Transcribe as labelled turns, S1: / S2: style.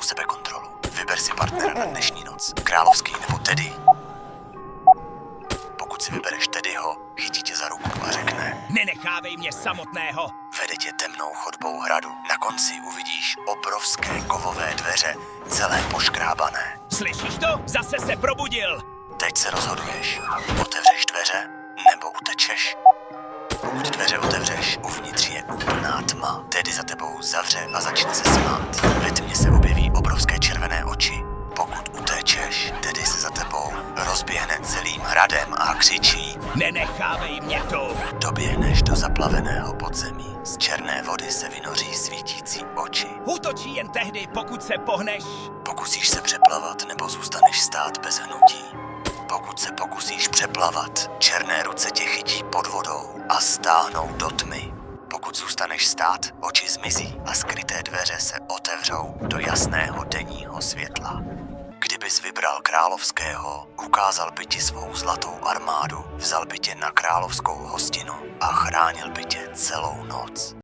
S1: trochu sebekontrolu. Vyber si partnera na dnešní noc. Královský nebo Teddy. Pokud si vybereš Teddyho, chytí tě za ruku a řekne:
S2: Nenechávej mě samotného.
S1: Vede tě temnou chodbou hradu. Na konci uvidíš obrovské kovové dveře, celé poškrábané.
S2: Slyšíš to? Zase se probudil.
S1: Teď se rozhoduješ. Otevřeš dveře nebo utečeš? Pokud dveře otevřeš, uvnitř je úplná tma. Teddy za tebou zavře a začne se smát. Ve tmě se objeví obrovské červené oči. Pokud utečeš, Teddy se za tebou rozběhne celým hradem a křičí:
S2: Nenechávej mě tu.
S1: Doběhneš do zaplaveného podzemí. Z černé vody se vynoří svítící oči.
S2: Útočí jen tehdy, pokud se pohneš.
S1: Pokusíš se přeplavat nebo zůstaneš stát bez hnutí. Pokud se pokusíš přeplavat, černé ruce tě chytí pod vodou a stáhnou do tmy. Pokud zůstaneš stát, oči zmizí a skryté dveře se otevřou do jasného denního světla. Kdybys vybral královského, ukázal by ti svou zlatou armádu, vzal by tě na královskou hostinu a chránil by tě celou noc.